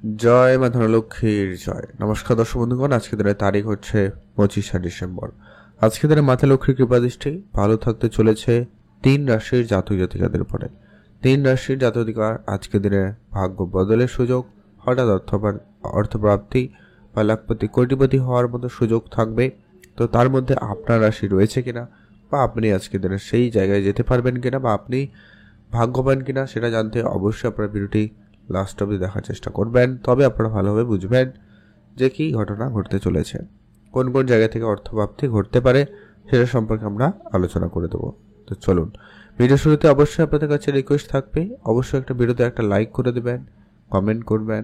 জয় মা ধনলক্ষ্মীর জয়। নমস্কার দর্শক বন্ধুগণ, আজকে দিনের তারিখ হচ্ছে 25শে ডিসেম্বর। আজকে দিনে মাতা লক্ষ্মীর কৃপাদৃষ্টি ভালো থাকতে চলেছে 3 রাশির জাতক জাতিকাদের উপরে। 3 রাশির জাতক জাতিকার আজকে দিনে ভাগ্য বদলের সুযোগ, হঠাৎ অর্থপ্রাপ্তি বা লাখপতি কোটিপতি হওয়ার মতো সুযোগ থাকবে। তো তার মধ্যে আপনার রাশি রয়েছে কিনা, বা আপনি আজকে দিনে সেই জায়গায় যেতে পারবেন কিনা, বা আপনি ভাগ্যবান কিনা সেটা জানতে অবশ্যই আপনার ভিডিওটি লাস্ট অবধি দেখার চেষ্টা করবেন। তবে আপনারা ভালোভাবে বুঝবেন যে কী ঘটনা ঘটতে চলেছে, কোন কোন জায়গা থেকে অর্থপ্রাপ্তি ঘটতে পারে সেটা সম্পর্কে আমরা আলোচনা করে দেবো। তো চলুন, ভিডিও শুরুতে অবশ্যই আপনাদের কাছে রিকোয়েস্ট থাকবে, অবশ্যই একটা ভিডিওতে একটা লাইক করে দেবেন, কমেন্ট করবেন।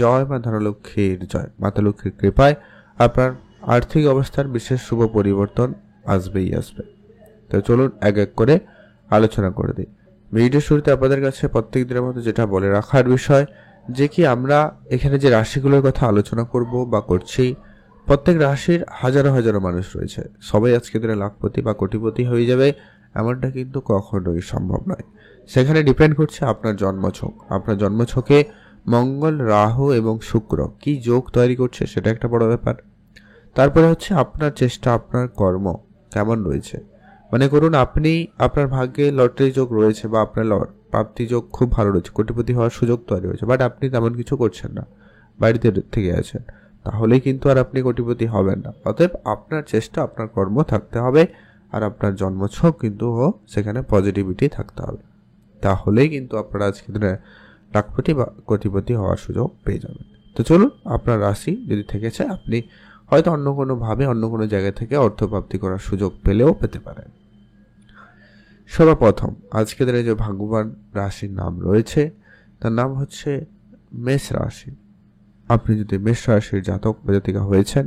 জয় মা ধনলক্ষ্মীর জয়। মাতা লক্ষ্মীর কৃপায় আপনার আর্থিক অবস্থার বিশেষ শুভ পরিবর্তন আসবেই আসবে। তো চলুন এক এক করে আলোচনা করে দিই। ভিডিও শুরুতে আপনাদের কাছে প্রত্যেক দিনের মতো যেটা বলে রাখার বিষয়, যে কি আমরা এখানে যে রাশিগুলোর কথা আলোচনা করব বা করছি, প্রত্যেক রাশির হাজারো হাজারো মানুষ রয়েছে। সবাই আজকে দিনে লাখপতি বা কোটিপতি হয়ে যাবে এমনটা কিন্তু কখনোই সম্ভব নয়। সেখানে ডিপেন্ড করছে আপনার জন্মছক। আপনার জন্মছকে মঙ্গল, রাহু এবং শুক্র কি যোগ তৈরি করছে সেটা একটা বড় ব্যাপার। তারপরে হচ্ছে আপনার চেষ্টা, আপনার কর্ম কেমন রয়েছে। মনে করুন আপনি, আপনার ভাগ্যে লটারি যোগ রয়েছে বা আপনার প্রাপ্তি যোগ খুব ভালো রয়েছে, কোটিপতি হওয়ার সুযোগ তৈরি হয়েছে, বাট আপনি তেমন কিছু করছেন না, বাড়িতে থেকে আছেন, তাহলেই কিন্তু আর আপনি কোটিপতি হবেন না। অতএব আপনার চেষ্টা, আপনার কর্ম থাকতে হবে, আর আপনার জন্মছক কিন্তু সেখানে পজিটিভিটি থাকতে হবে। তাহলেই কিন্তু আপনারা আজকে দিনে লাখপতি বা কোটিপতি হওয়ার সুযোগ পেয়ে যাবেন। তো চলুন, আপনার রাশি যদি থেকেছে, আপনি হয়তো অন্য কোনোভাবে অন্য কোনো জায়গা থেকে অর্থপ্রাপ্তি করার সুযোগ পেলেও পেতে পারেন। সর্বপ্রথম আজকে দিনে যে ভাগ্যবান রাশির নাম রয়েছে তার নাম হচ্ছে মেষ রাশি। আপনি যদি মেষ রাশির জাতক বা জাতিকা হয়েছেন,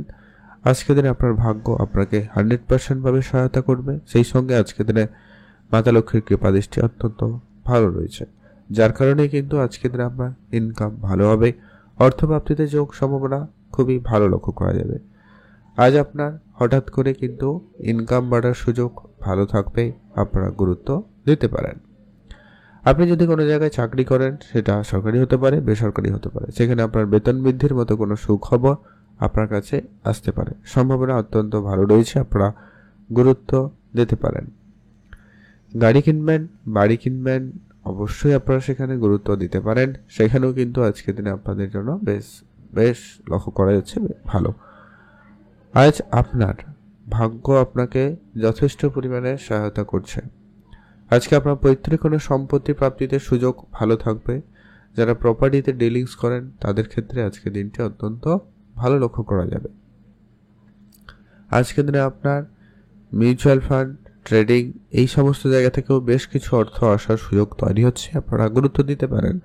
আজকে দিনে আপনার ভাগ্য আপনাকে 100% ভাবে সহায়তা করবে। সেই সঙ্গে আজকে দিনে মাতা লক্ষ্মীর কৃপাদৃষ্টি অত্যন্ত ভালো রয়েছে, যার কারণে কিন্তু আজকে দিনে আপনার ইনকাম ভালো হবে, অর্থপ্রাপ্তিতে যোগ সম্ভাবনা খুবই ভালো লক্ষ্য করা যাবে। আজ আপনার হঠাৎ করে কিন্তু ইনকাম বাড়ার সুযোগ ভালো থাকবে, আপনারা গুরুত্ব দিতে পারেন। আপনি যদি কোনো জায়গায় চাকরি করেন, সেটা সরকারি হতে পারে, বেসরকারি হতে পারে, সেখানে আপনার বেতন বৃদ্ধির মতো কোনো সুখবর আপনার কাছে আসতে পারে, সম্ভাবনা অত্যন্ত ভালো রয়েছে, আপনারা গুরুত্ব দিতে পারেন। গাড়ি কিনবেন, বাড়ি কিনবেন, অবশ্যই আপনারা সেখানে গুরুত্ব দিতে পারেন। সেখানেও কিন্তু আজকের দিনে আপনাদের জন্য বেশ বেশ লক্ষ্য করা যাচ্ছে ভালো। আজ আপনার ভাগ্য আপনাকে যথেষ্ট পরিমাণে সহায়তা করছে। আজকে আপনার পৈতৃক কোনো সম্পত্তি প্রাপ্তিতে সুযোগ ভালো থাকবে। যারা প্রপার্টিতে ডিলিংস করেন তাদের ক্ষেত্রে আজকে দিনটি অত্যন্ত ভালো লক্ষ্য করা যাবে। আজকের দিনে আপনার মিউচুয়াল ফান্ড, ট্রেডিং এই সমস্ত জায়গা থেকেও বেশ কিছু অর্থ আসার সুযোগ তৈরি হচ্ছে, আপনারা গুরুত্ব দিতে পারেন।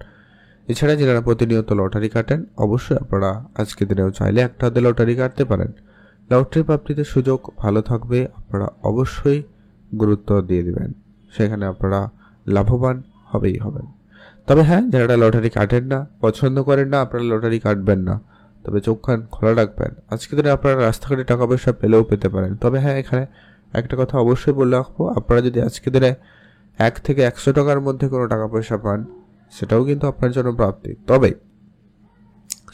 এছাড়া যারা প্রতিনিয়ত লটারি কাটেন, অবশ্যই আপনারা আজকের দিনেও চাইলে একটা হাতে লটারি কাটতে পারেন। লটারি প্রাপ্তিতে সুযোগ ভালো থাকবে, আপনারা অবশ্যই গুরুত্ব দিয়ে দিবেন, সেখানে আপনারা লাভবান হবেই হবেন। তবে হ্যাঁ, যারা লটারি কাটেন না, পছন্দ করেন না, আপনারা লটারি কাটবেন না, তবে চোখ কান খোলা রাখবেন। আজকে দিনে আপনারা রাস্তাঘাটে টাকা পয়সা পেলেও পেতে পারেন। তবে হ্যাঁ, এখানে একটা কথা অবশ্যই বলে রাখবো, আপনারা যদি আজকে দিনে 1 থেকে 100 টাকার মধ্যে কোনো টাকা পয়সা পান, সেটাও কিন্তু আপনার জন্য প্রাপ্তি। তবে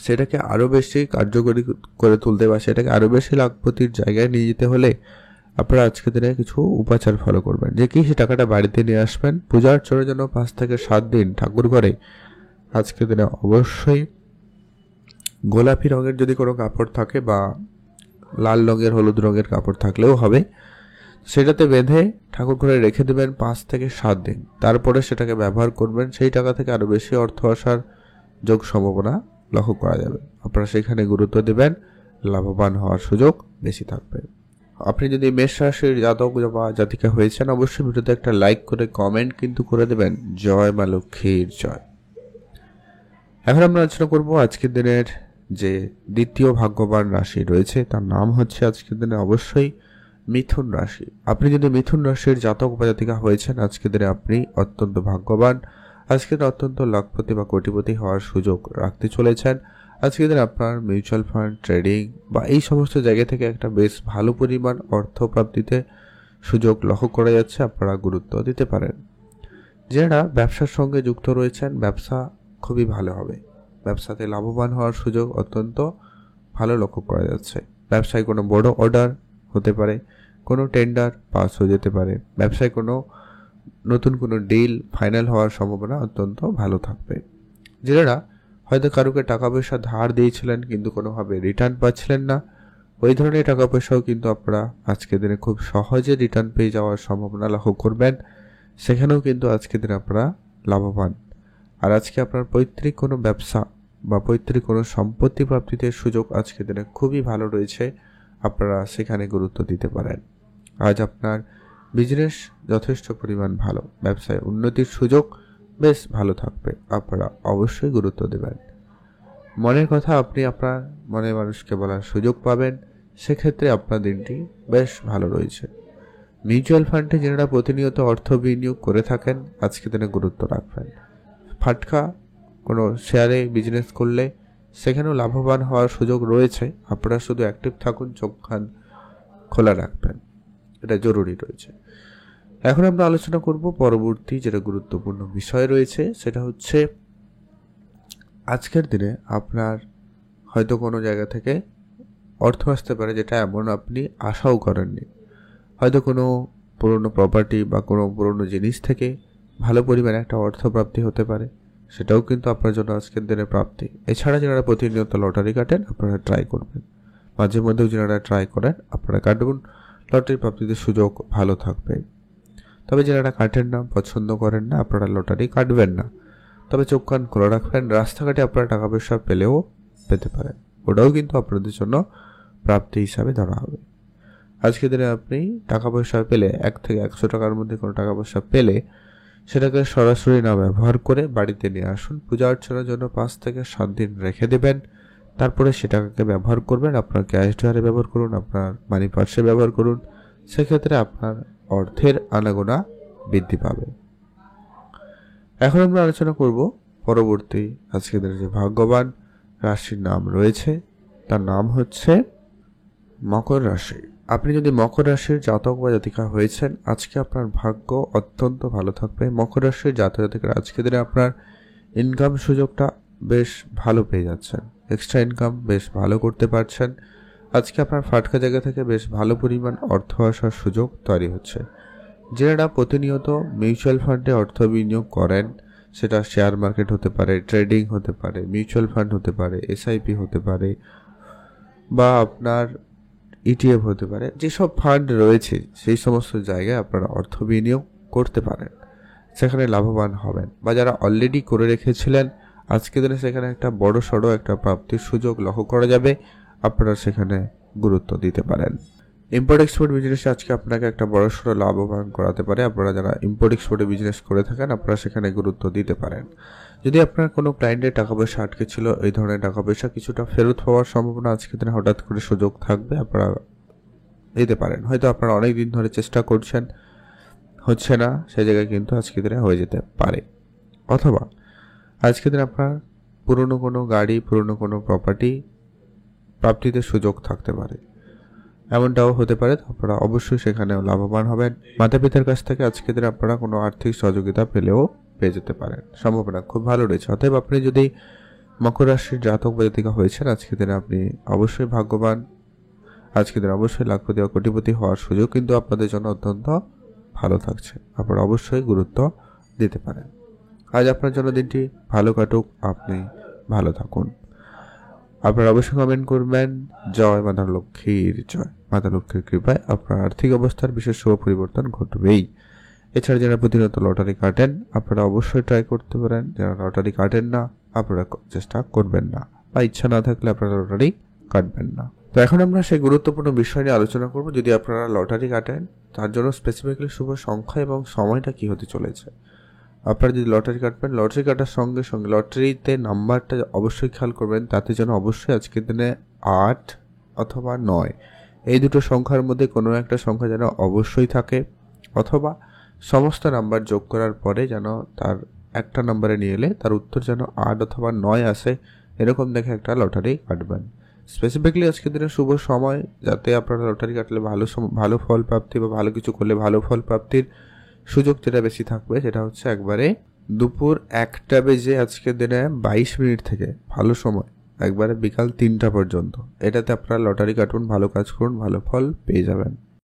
সেটাকে আরও বেশি কার্যকরী করে তুলতে বা সেটাকে আরও বেশি লাখপতির জায়গায় নিয়ে যেতে হলে আপনারা আজকের দিনে কিছু উপাচার ফলো করবেন। যে কি, সে টাকাটা বাড়িতে নিয়ে আসবেন। পূজা অর্চনার জন্য 5 থেকে 7 দিন ঠাকুর ঘরে আজকের দিনে অবশ্যই গোলাপি রঙের যদি কোনো কাপড় থাকে বা লাল রঙের, হলুদ রঙের কাপড় থাকলেও হবে, সেটাতে বেঁধে ঠাকুর ঘরে রেখে দেবেন 5 থেকে 7 দিন। তারপরে সেটাকে ব্যবহার করবেন। সেই টাকা থেকে আরও বেশি অর্থ আসার যোগ সম্ভাবনা লক্ষ্য করা যাবে। আপনারা সেখানে গুরুত্ব দেবেন, লাভবান হওয়ার সুযোগ বেশি থাকবে। আপনি যদি মেষ রাশির জাতক বা জাতিকা হয়েছেন, অবশ্যই ভিডিওতে একটা লাইক করে কমেন্ট কিন্তু করে দেবেন। জয় মা লক্ষ্মীর জয়। এখন আমরা আলোচনা করব আজকের দিনের যে দ্বিতীয় ভাগ্যবান রাশি রয়েছে, তার নাম হচ্ছে আজকের দিনে অবশ্যই মিথুন রাশি। আপনি যদি মিথুন রাশির জাতক বা জাতিকা হয়েছেন, আজকের দিনে আপনি অত্যন্ত ভাগ্যবান। আজকের দিনে অত্যন্ত লাখপতি বা কোটিপতি হওয়ার সুযোগ রাখতে চলেছেন। আজকের দিনে আপনার মিউচুয়াল ফান্ড, ট্রেডিং বা এই সমস্ত জায়গা থেকে একটা বেশ ভালো পরিমাণ অর্থ প্রাপ্তিতে সুযোগ লক্ষ্য করা যাচ্ছে, আপনারা গুরুত্ব দিতে পারেন। যারা ব্যবসার সঙ্গে যুক্ত রয়েছেন, ব্যবসা খুবই ভালো হবে। ব্যবসাতে লাভবান হওয়ার সুযোগ অত্যন্ত ভালো লক্ষ্য করা যাচ্ছে। ব্যবসায় কোনো বড় অর্ডার হতে পারে, কোনো টেন্ডার পাস হয়ে যেতে পারে, ব্যবসায় কোনো নতুন কোনো ডিল ফাইনাল হওয়ার সম্ভাবনা অত্যন্ত ভালো থাকবে। যারা হয়তো কারুকে টাকা পয়সা ধার দিয়েছিলেন কিন্তু কোনোভাবে রিটার্ন পাচ্ছিলেন না, ওই ধরনের টাকা পয়সাও কিন্তু আপনারা আজকের দিনে খুব সহজে রিটার্ন পেয়ে যাওয়ার সম্ভাবনা লক্ষ্য করবেন। সেখানেও কিন্তু আজকের দিনে আপনারা লাভবান। আর আজকে আপনার পৈতৃক কোনো ব্যবসা বা পৈতৃক কোনো সম্পত্তি প্রাপ্তিতে সুযোগ আজকের দিনে খুবই ভালো রয়েছে, আপনারা সেখানে গুরুত্ব দিতে পারেন। আজ আপনার বিজনেস যথেষ্ট পরিমাণ ভালো, ব্যবসায় উন্নতির সুযোগ বেশ ভালো থাকবে, আপনারা অবশ্যই গুরুত্ব দেবেন। মনের কথা আপনি আপনার মনের মানুষকে বলার সুযোগ পাবেন, সেক্ষেত্রে আপনার দিনটি বেশ ভালো রয়েছে। মিউচুয়াল ফান্ডে যারা প্রতিনিয়ত অর্থ বিনিয়োগ করে থাকেন আজকে দিনে গুরুত্ব রাখবেন। ফাটকা কোনো শেয়ারে বিজনেস করলে সেখানেও লাভবান হওয়ার সুযোগ রয়েছে, আপনারা শুধু অ্যাক্টিভ থাকুন, চোখ কান খোলা রাখবেন, এটা জরুরি রয়েছে। এখন আমরা আলোচনা করব পরবর্তী যেটা গুরুত্বপূর্ণ বিষয় রয়েছে, সেটা হচ্ছে আজকের দিনে আপনার হয়তো কোনো জায়গা থেকে অর্থ আসতে পারে যেটা এমন আপনি আশাও করেননি। হয়তো কোনো পুরনো প্রপার্টি বা কোনো পুরনো জিনিস থেকে ভালো পরিমাণে একটা অর্থ প্রাপ্তি হতে পারে, সেটাও কিন্তু আপনার জন্য আজকের দিনে প্রাপ্তি। এছাড়া যারা প্রতিনিয়ত লটারি কাটেন আপনারা ট্রাই করবেন, মাঝে মধ্যেও যারা ট্রাই করেন আপনারা কাটুন, লটারি প্রাপ্তিতে সুযোগ ভালো থাকবে। তবে যারা কাটেন না, পছন্দ করেন না, আপনারা লটারি কাটবেন না। তবে চোখ কান খোলা রাখবেন, রাস্তাঘাটে আপনারা টাকা পয়সা পেলেও পেতে পারেন, ওটাও কিন্তু আপনাদের জন্য প্রাপ্তি হিসাবে ধরা হবে। আজকের দিনে আপনি টাকা পয়সা পেলে 1 থেকে 100 টাকার মধ্যে কোনো টাকা পয়সা পেলে সেটাকে সরাসরি না ব্যবহার করে বাড়িতে নিয়ে আসুন, পূজা অর্চনার জন্য 5 থেকে 7 দিন রেখে দেবেন, তারপরে সেটাকে ব্যবহার করবেন। আপনার ক্যাশ ড্রয়ারে ব্যবহার করুন, আপনার মানি পার্সে ব্যবহার করুন, সেক্ষেত্রে আপনার অর্থের আনাগোনা বৃদ্ধি পাবে। এখন আমরা আলোচনা করব পরবর্তী আজকের দিনে যে ভাগ্যবান রাশির নাম রয়েছে তার নাম হচ্ছে মকর রাশি। আপনি যদি মকর রাশির জাতক বা জাতিকা হয়েছেন আজকে আপনার ভাগ্য অত্যন্ত ভালো থাকবে। মকর রাশির জাতক জাতিকারা আজকের দিনে আপনার ইনকাম সুযোগটা বেশ ভালো পেয়ে যাচ্ছেন, এক্সট্রা ইনকাম বেশ ভালো করতে পারছেন। আজকে আপনার ফাটকা জায়গা থেকে বেশ ভালো পরিমাণ অর্থ আসার সুযোগ তৈরি হচ্ছে। যারা প্রতিনিয়ত মিউচুয়াল ফান্ডে অর্থ বিনিয়োগ করেন, সেটা শেয়ার মার্কেট হতে পারে, ট্রেডিং হতে পারে, মিউচুয়াল ফান্ড হতে পারে, এসআইপি হতে পারে, বা আপনার ইটিএফ হতে পারে, যেসব ফান্ড রয়েছে সেই সমস্ত জায়গায় আপনারা অর্থ বিনিয়োগ করতে পারেন, সেখানে লাভবান হবেন। বা যারা অলরেডি করে রেখেছিলেন আজকের দিনে সেখানে একটা বড় সড়ো একটা প্রাপ্তির সুযোগ লক্ষ্য করা যাবে, আপনারা সেখানে গুরুত্ব দিতে পারেন। ইম্পোর্ট এক্সপোর্ট বিজনেসে আজকে আপনাকে একটা বড় সড়ো লাভবান করাতে পারে, আপনারা যারা ইম্পোর্ট এক্সপোর্টে বিজনেস করে থাকেন আপনারা সেখানে গুরুত্ব দিতে পারেন। যদি আপনার কোনো ক্লায়েন্টের টাকা পয়সা আটকে ছিল, এই ধরনের টাকা পয়সা কিছুটা ফেরত হওয়ার সম্ভাবনা আজকের দিনে হঠাৎ করে সুযোগ থাকবে, আপনারা দিতে পারেন। হয়তো আপনারা অনেক দিন ধরে চেষ্টা করছেন, হচ্ছে না, সেই জায়গায় কিন্তু আজকের দিনে হয়ে যেতে পারে। অথবা আজকের দিনে আপনার পুরনো কোনো গাড়ি, পুরনো কোনো প্রপার্টি প্রাপ্তিতে সুযোগ থাকতে পারে, এমনটাও হতে পারে, আপনারা অবশ্যই সেখানেও লাভবান হবেন। মাতা পিতার কাছ থেকে আজকের দিনে আপনারা কোনো আর্থিক সহযোগিতা পেলেও পেয়ে যেতে পারেন, সম্ভাবনা খুব ভালো রয়েছে। অতএব আপনি যদি মকর রাশির জাতক বা জাতিকা হয়েছেন আজকের দিনে আপনি অবশ্যই ভাগ্যবান, আজকের দিনে অবশ্যই লাখপতি বা কোটিপতি হওয়ার সুযোগ কিন্তু আপনাদের জন্য অত্যন্ত ভালো থাকছে, আপনারা অবশ্যই গুরুত্ব দিতে পারেন। আজ আপনার জন্য দিনটি ভালো কাটুক, আপনি ভালো থাকুন। আপনারা অবশ্যই কমেন্ট করবেন জয় মাতা লক্ষ্মীর জয়। মাতা লক্ষ্মীর কৃপায় আপনার আর্থিক অবস্থার বিশেষ শুভ পরিবর্তন ঘটবেই। এছাড়া যারা প্রতিনিয়ত লটারি কাটেন আপনারা অবশ্যই ট্রাই করতে পারেন, যারা লটারি কাটেন না আপনারা চেষ্টা করবেন না, বা ইচ্ছা না থাকলে আপনারা লটারি কাটবেন না। তো এখন আমরা সেই গুরুত্বপূর্ণ বিষয় নিয়ে আলোচনা করব। যদি আপনারা লটারি কাটেন তার জন্য স্পেসিফিক্যালি শুভ সংখ্যা এবং সময়টা কি হতে চলেছে। আপনারা যদি লটারি কাটবেন, লটারি কাটার সঙ্গে সঙ্গে লটারিতে নাম্বারটা অবশ্যই খেয়াল করবেন, তাতে যেন অবশ্যই আজকের দিনে 8 অথবা 9 এই দুটো সংখ্যার মধ্যে কোনো একটা সংখ্যা যেন অবশ্যই থাকে, অথবা সমস্ত নাম্বার যোগ করার পরে যেন তার একটা নাম্বারে নিয়ে এলে তার উত্তর যেন 8 অথবা 9 আসে, এরকম দেখে একটা লটারি কাটবেন। স্পেসিফিকলি আজকের দিনে শুভ সময়, যাতে আপনারা লটারি কাটলে ভালো ফল প্রাপ্তি বা ভালো কিছু করলে ভালো ফল প্রাপ্তির সুযোগ যেটা বেশি থাকবে সেটা হচ্ছে একবারে দুপুর 1টা বেজে আজকের দিনে 22 মিনিট থেকে ভালো সময় একবারে বিকাল 3টা পর্যন্ত। এটাতে আপনারা লটারি কাটুন, ভালো কাজ করুন, ভালো ফল পেয়ে যাবেন।